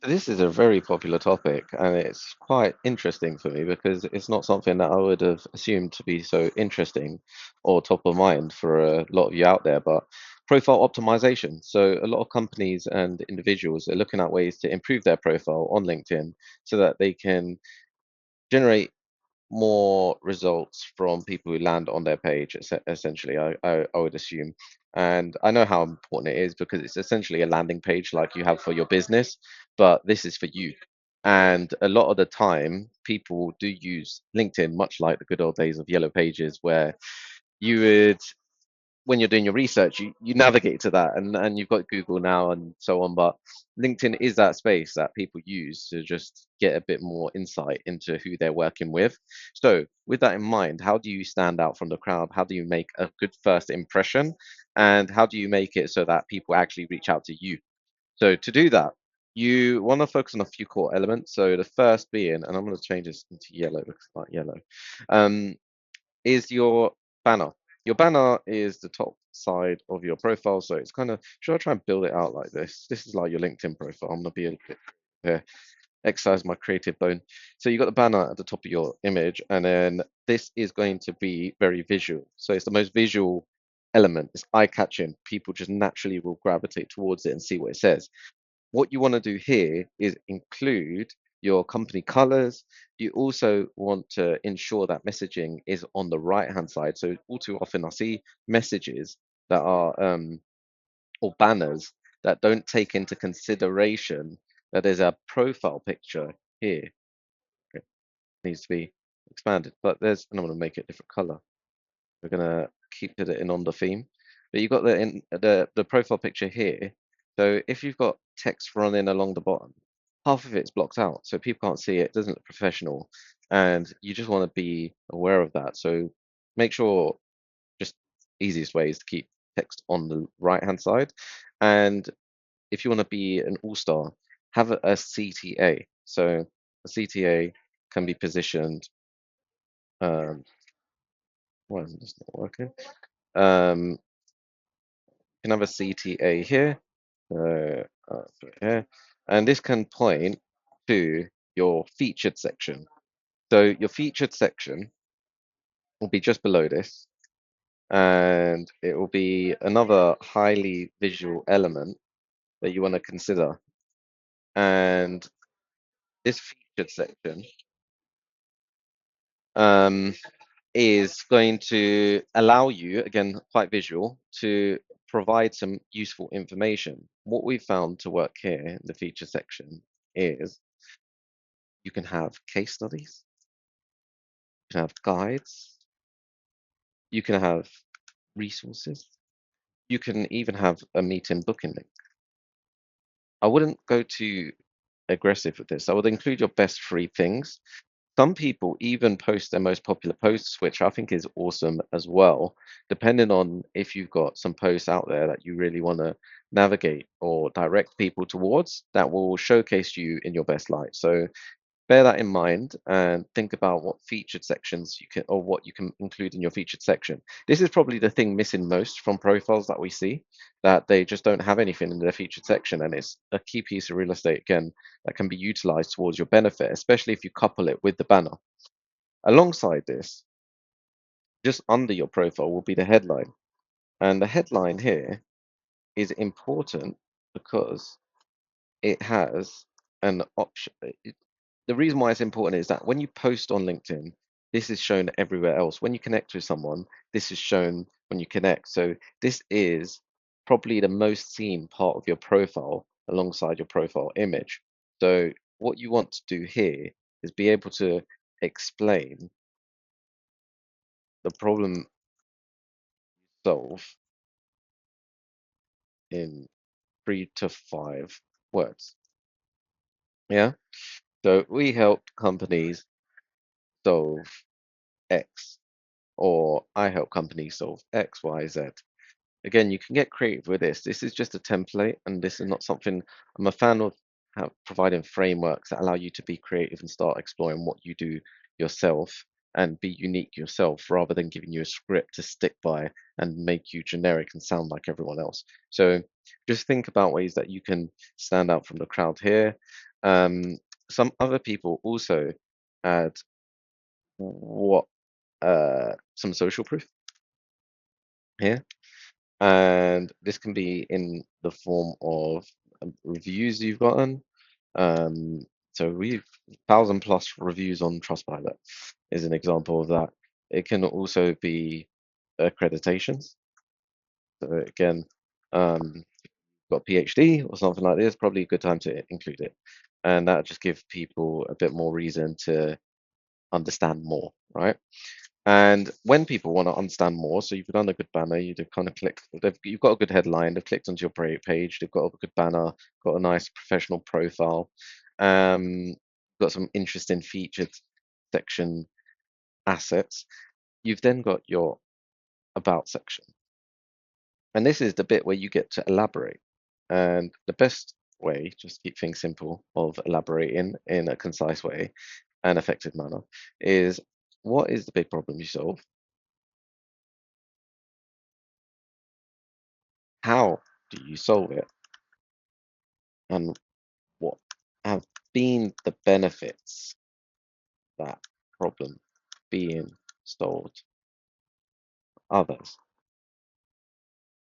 This is a very popular topic, and it's quite interesting for me because it's not something that I would have assumed to be so interesting or top of mind for a lot of you out there. But profile optimization. So, a lot of companies and individuals are looking at ways to improve their profile on LinkedIn so that they can generate more results from people who land on their page, essentially, I would assume. And I know how important it is because it's essentially a landing page like you have for your business, but this is for you. And a lot of the time, people do use LinkedIn, much like the good old days of Yellow Pages, where you would when you're doing your research, you navigate to that, and you've got Google now and so on. But LinkedIn is that space that people use to just get a bit more insight into who they're working with. So, with that in mind, how do you stand out from the crowd? How do you make a good first impression? And how do you make it so that people actually reach out to you? So, to do that, you want to focus on a few core elements. So, the first being, and I'm going to change this into yellow because I like yellow. Um, is your banner. Your banner is the top side of your profile. So it's kind of, should I try and build it out like this? This is like your LinkedIn profile. I'm gonna be a bit exercise my creative bone. So you got the banner at the top of your image, and then this is going to be very visual. So it's the most visual element. It's eye-catching. People just naturally will gravitate towards it and see what it says. What you want to do here is include your company colors. You also want to ensure that messaging is on the right hand side. So all too often I see messages that are or banners that don't take into consideration that there's a profile picture here. Okay, needs to be expanded, but there's, and I'm going to make it a different color. We're gonna keep it in on the theme. But you've got the profile picture here. So if you've got text running along the bottom, half of it's blocked out, so people can't see it. It doesn't look professional, and you just want to be aware of that. So make sure just easiest way is to keep text on the right hand side, and if you want to be an all-star, have a CTA. So a CTA can be positioned. Um, why isn't this not working? Um, can have a CTA here, put it here, and this can point to your featured section. So your featured section will be just below this, and it will be another highly visual element that you want to consider. And this featured section um, is going to allow you, again, quite visual, to provide some useful information. What we found to work here in the feature section is you can have case studies, you can have guides, you can have resources, you can even have a meeting booking link. I wouldn't go too aggressive with this. I would include your best three things. Some people even post their most popular posts, which I think is awesome as well, depending on if you've got some posts out there that you really want to navigate or direct people towards that will showcase you in your best light. So bear that in mind and think about what featured sections you can or what you can include in your featured section. This is probably the thing missing most from profiles that we see, that they just don't have anything in their featured section, and it's a key piece of real estate again that can be utilized towards your benefit, especially if you couple it with the banner. Alongside this, just under your profile will be the headline. And the headline here is important because it has an option. The reason why it's important is that when you post on LinkedIn, this is shown everywhere else. When you connect with someone, this is shown when you connect. So this is probably the most seen part of your profile alongside your profile image. So what you want to do here is be able to explain the problem solve in 3 to 5 words. Yeah. So we help companies solve X, or I help companies solve X, Y, Z. Again, you can get creative with this. This is just a template, and this is not something I'm a fan of providing frameworks that allow you to be creative and start exploring what you do yourself and be unique yourself rather than giving you a script to stick by and make you generic and sound like everyone else. So just think about ways that you can stand out from the crowd here. Um, some other people also add what some social proof here, and this can be in the form of reviews you've gotten. Um, so we've 1,000+ reviews on Trustpilot is an example of that. It can also be accreditations. So again, got a PhD or something like this, probably a good time to include it. And that just gives people a bit more reason to understand more, right? And when people want to understand more, so you've done a good banner, you've kind of clicked, you've got a good headline, they've clicked onto your page, they've got a good banner, got a nice professional profile, um, got some interesting featured section assets. You've then got your about section. And this is the bit where you get to elaborate. And the best way, just keep things simple, of elaborating in a concise way and effective manner is what is the big problem you solve? How do you solve it? And what have been the benefits that problem being solved others?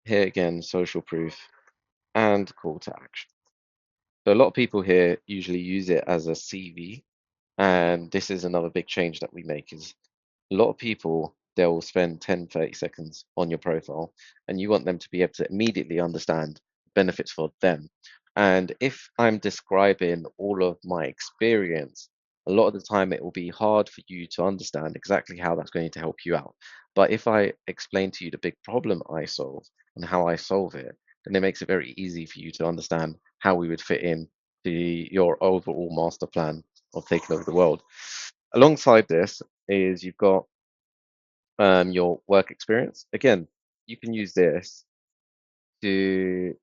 Here again, social proof and call to action. So a lot of people here usually use it as a CV, and this is another big change that we make is a lot of people they'll spend 10 30 seconds on your profile and you want them to be able to immediately understand benefits for them. And if I'm describing all of my experience, a lot of the time it will be hard for you to understand exactly how that's going to help you out. But if I explain to you the big problem I solve and how I solve it, then it makes it very easy for you to understand how we would fit in to your overall master plan of taking over the world. Alongside this is you've got your work experience. Again, you can use this to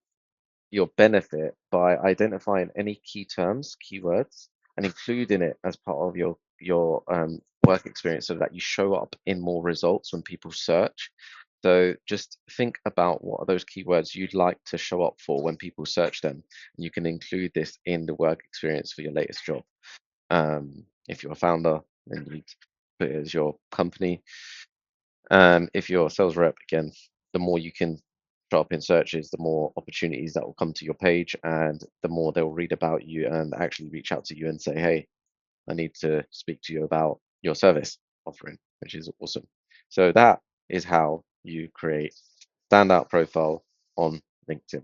your benefit by identifying any key terms, keywords, and including it as part of your work experience so that you show up in more results when people search. So just think about what are those keywords you'd like to show up for when people search them. And you can include this in the work experience for your latest job. If you're a founder, then you put it as your company. If you're a sales rep, again, the more you can show up in searches, the more opportunities that will come to your page, and the more they'll read about you and actually reach out to you and say, "Hey, I need to speak to you about your service offering," which is awesome. So that is how you create standout profile on LinkedIn.